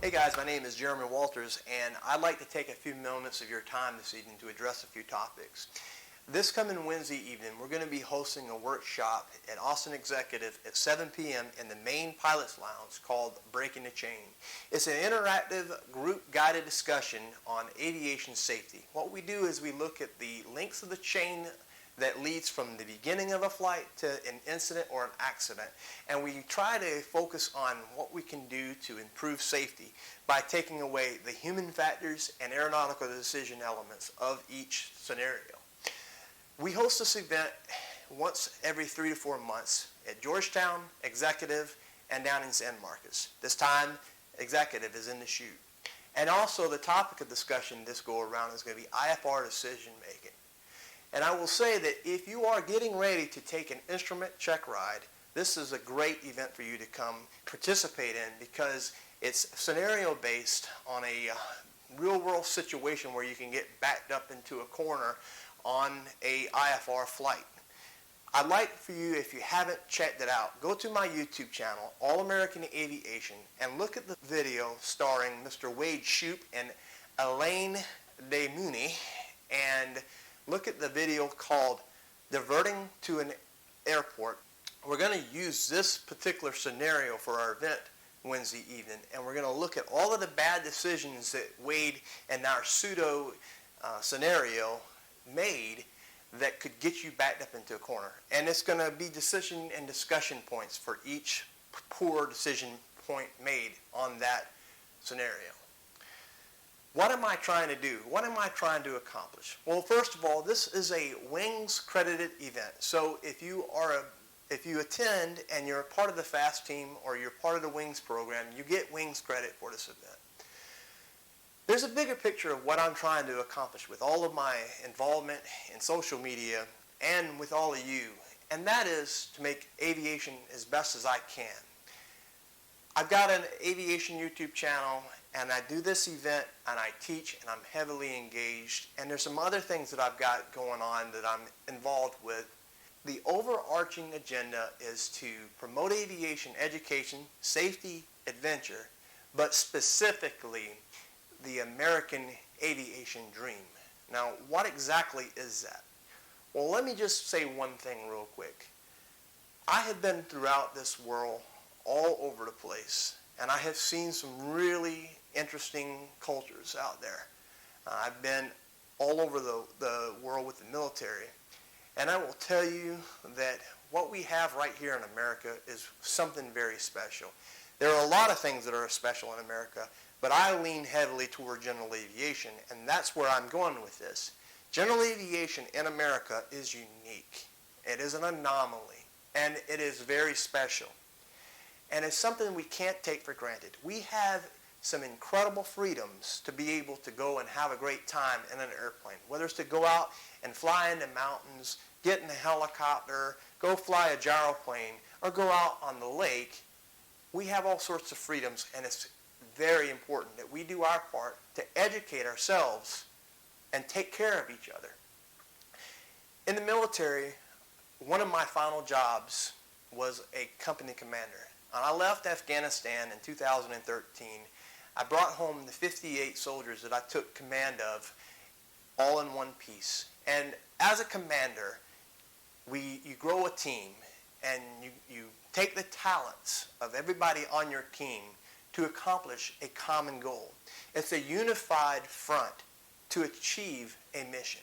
Hey guys, my name is Jeremy Walters, and I'd like to take a few moments of your time this evening to address a few topics. This coming Wednesday evening, we're going to be hosting a workshop at Austin Executive at 7 p.m. in the main Pilot's Lounge called Breaking the Chain. It's an interactive, group-guided discussion on aviation safety. What we do is we look at the links of the chain that leads from the beginning of a flight to an incident or an accident. And we try to focus on what we can do to improve safety by taking away the human factors and aeronautical decision elements of each scenario. We host this event once every 3 to 4 months at Georgetown, Executive, and down in San Marcos. This time, Executive is in the chute. And also the topic of discussion this go around is going to be IFR Decision Making. And I will say that if you are getting ready to take an instrument check ride, this is a great event for you to come participate in because it's scenario based on a real world situation where you can get backed up into a corner on a IFR flight. I'd like for you, if you haven't checked it out, go to my YouTube channel, All American Aviation, and look at the video starring Mr. Wade Shoup and Elaine DeMuni, and look at the video called Diverting to an Airport. We're going to use this particular scenario for our event Wednesday evening, and we're going to look at all of the bad decisions that Wade and our pseudo scenario made that could get you backed up into a corner. And it's going to be decision and discussion points for each poor decision point made on that scenario. What am I trying to do? What am I trying to accomplish? Well, first of all, this is a Wings credited event. So if you attend and you're part of the FAST team or you're part of the Wings program, you get Wings credit for this event. There's a bigger picture of what I'm trying to accomplish with all of my involvement in social media and with all of you, and that is to make aviation as best as I can. I've got an aviation YouTube channel, and I do this event, and I teach, and I'm heavily engaged, and there's some other things that I've got going on that I'm involved with. The overarching agenda is to promote aviation education, safety, adventure, but specifically the American Aviation Dream. Now, what exactly is that? Well, let me just say one thing real quick. I have been throughout this world all over the place, and I have seen some really interesting cultures out there. I've been all over the world with the military, and I will tell you that what we have right here in America is something very special. There are a lot of things that are special in America, but I lean heavily toward general aviation, and that's where I'm going with this. General aviation in America is unique. It is an anomaly, and it is very special. And it's something we can't take for granted. We have some incredible freedoms to be able to go and have a great time in an airplane, whether it's to go out and fly in the mountains, get in a helicopter, go fly a gyroplane, or go out on the lake. We have all sorts of freedoms, and it's very important that we do our part to educate ourselves and take care of each other. In the military, one of my final jobs was a company commander. When I left Afghanistan in 2013, I brought home the 58 soldiers that I took command of all in one piece. And as a commander, you grow a team, and you take the talents of everybody on your team to accomplish a common goal. It's a unified front to achieve a mission.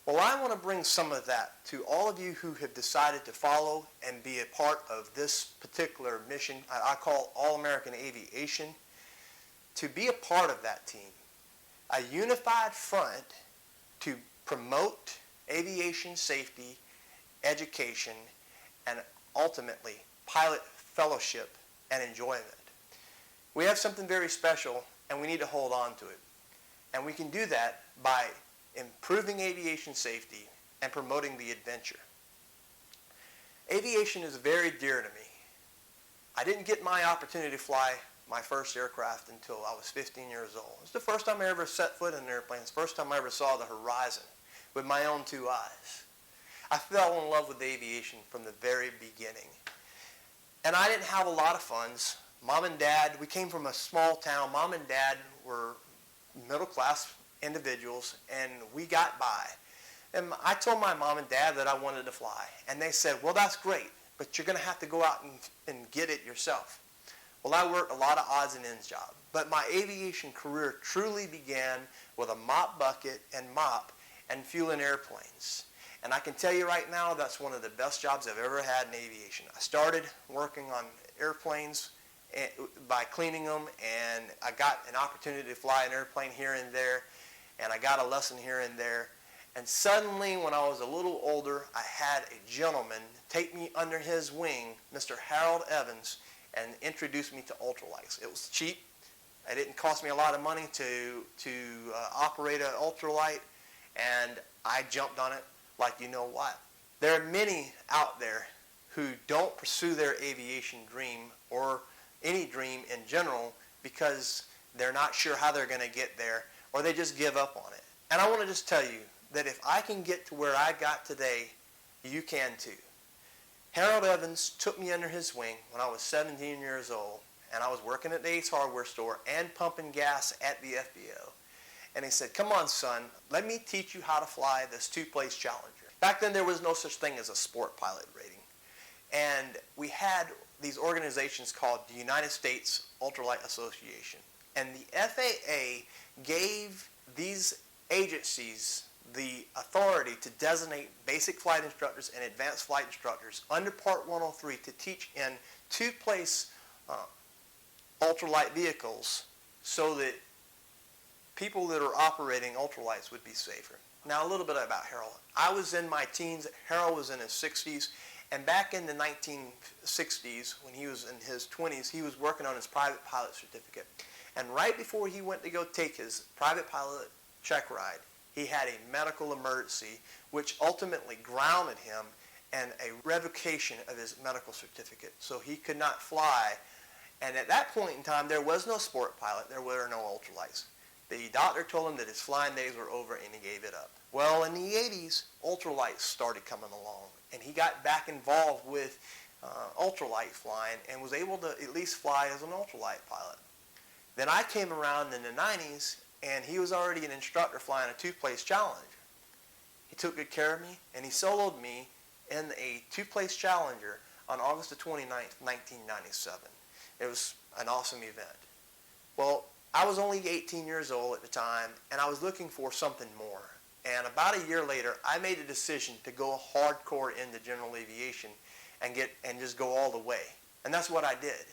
Well, I want to bring some of that to all of you who have decided to follow and be a part of this particular mission I call All American Aviation, to be a part of that team. A unified front to promote aviation safety, education, and ultimately pilot fellowship and enjoyment. We have something very special, and we need to hold on to it. And we can do that by improving aviation safety and promoting the adventure. Aviation is very dear to me. I didn't get my opportunity to fly my first aircraft until I was 15 years old. It's the first time I ever set foot in an airplane. It's the first time I ever saw the horizon with my own two eyes. I fell in love with aviation from the very beginning. And I didn't have a lot of funds Mom and Dad, we came from a small town. Mom and Dad were middle-class individuals, and we got by. And I told my mom and dad that I wanted to fly. And they said, well, that's great, but you're going to have to go out and get it yourself. Well, I worked a lot of odds and ends job. But my aviation career truly began with a mop bucket and mop and fueling airplanes. And I can tell you right now, that's one of the best jobs I've ever had in aviation. I started working on airplanes by cleaning them, and I got an opportunity to fly an airplane here and there, and I got a lesson here and there. And suddenly, when I was a little older, I had a gentleman take me under his wing, Mr. Harrell Evans, and introduce me to ultralights. It was cheap. It didn't cost me a lot of money to operate an ultralight, and I jumped on it like you know what. There are many out there who don't pursue their aviation dream or any dream in general because they're not sure how they're going to get there, or they just give up on it. And I want to just tell you that if I can get to where I got today, you can too. Harold Evans took me under his wing when I was 17 years old, and I was working at the Ace Hardware store and pumping gas at the FBO. And he said, come on, son, let me teach you how to fly this two-place Challenger. Back then, there was no such thing as a sport pilot rating. And we had these organizations called the United States Ultralight Association. And the FAA gave these agencies the authority to designate basic flight instructors and advanced flight instructors under Part 103 to teach in two-place ultralight vehicles so that people that are operating ultralights would be safer. Now, a little bit about Harrell. I was in my teens. Harrell was in his 60s. And back in the 1960s, when he was in his 20s, he was working on his private pilot certificate. And right before he went to go take his private pilot check ride, he had a medical emergency, which ultimately grounded him and a revocation of his medical certificate. So he could not fly. And at that point in time, there was no sport pilot. There were no ultralights. The doctor told him that his flying days were over, and he gave it up. Well, in the 80s, ultralights started coming along, and he got back involved with ultralight flying and was able to at least fly as an ultralight pilot. Then I came around in the 90s, and he was already an instructor flying a two-place Challenger. He took good care of me, and he soloed me in a two-place Challenger on August the 29th, 1997. It was an awesome event. Well, I was only 18 years old at the time, and I was looking for something more. And about a year later, I made a decision to go hardcore into general aviation and just go all the way. And that's what I did.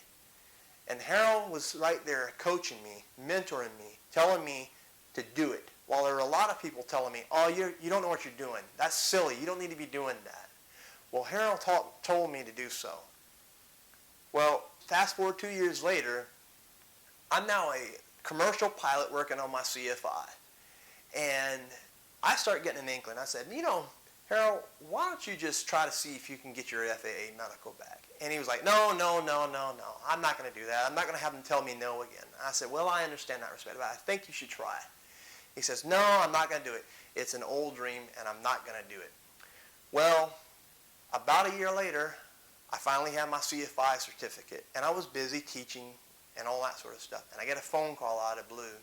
And Harrell was right there coaching me, mentoring me, telling me to do it. While there were a lot of people telling me, oh, you don't know what you're doing. That's silly. You don't need to be doing that. Well, Harrell told me to do so. Well, fast forward 2 years later, I'm now a commercial pilot working on my CFI. And I start getting an inkling. I said, Harrell, why don't you just try to see if you can get your FAA medical back? And he was like, no. I'm not going to do that. I'm not going to have them tell me no again. I said, well, I understand that respect, but I think you should try. He says, no, I'm not going to do it. It's an old dream, and I'm not going to do it. Well, about a year later, I finally had my CFI certificate, and I was busy teaching and all that sort of stuff. And I get a phone call out of blue,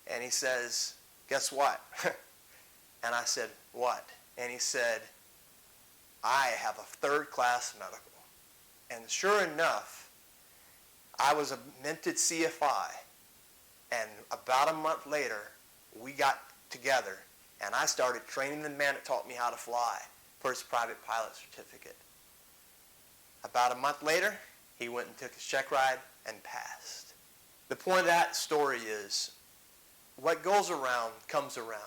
and he says, guess what? And I said, what? And he said, I have a third-class medical. And sure enough, I was a minted CFI, and about a month later, we got together, and I started training the man that taught me how to fly for his private pilot certificate. About a month later, he went and took his check ride and passed. The point of that story is, what goes around comes around.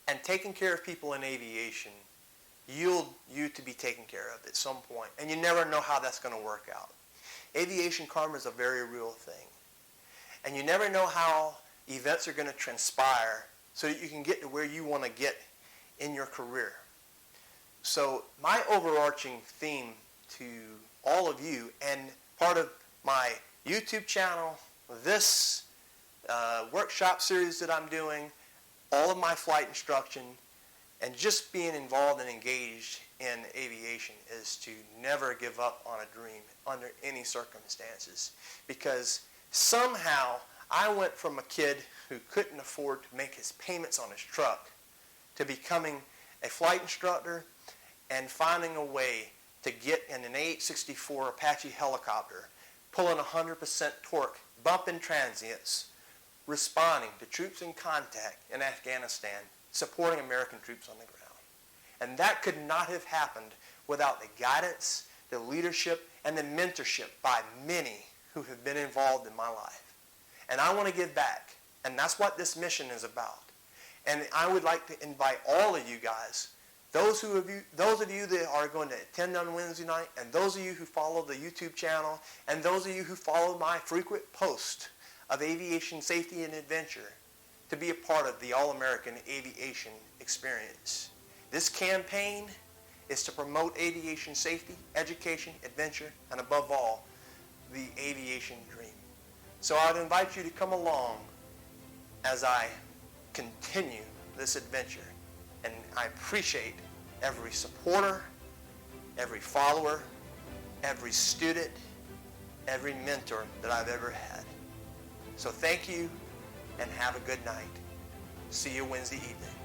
And taking care of people in aviation yield you to be taken care of at some point. And you never know how that's going to work out. Aviation karma is a very real thing. And you never know how events are going to transpire so that you can get to where you want to get in your career. So my overarching theme to all of you, and part of my YouTube channel, this workshop series that I'm doing, all of my flight instruction, and just being involved and engaged in aviation is to never give up on a dream under any circumstances, because somehow I went from a kid who couldn't afford to make his payments on his truck to becoming a flight instructor and finding a way to get in an AH-64 Apache helicopter, pulling 100% torque, bumping transients, responding to troops in contact in Afghanistan, supporting American troops on the ground. And that could not have happened without the guidance, the leadership, and the mentorship by many who have been involved in my life. And I want to give back. And that's what this mission is about. And I would like to invite all of you guys, those of you that are going to attend on Wednesday night, and those of you who follow the YouTube channel, and those of you who follow my frequent posts of aviation safety and adventure, to be a part of the All-American Aviation experience. This campaign is to promote aviation safety, education, adventure, and above all, the aviation dream. So I'd invite you to come along as I continue this adventure. And I appreciate every supporter, every follower, every student, every mentor that I've ever had. So thank you and have a good night. See you Wednesday evening.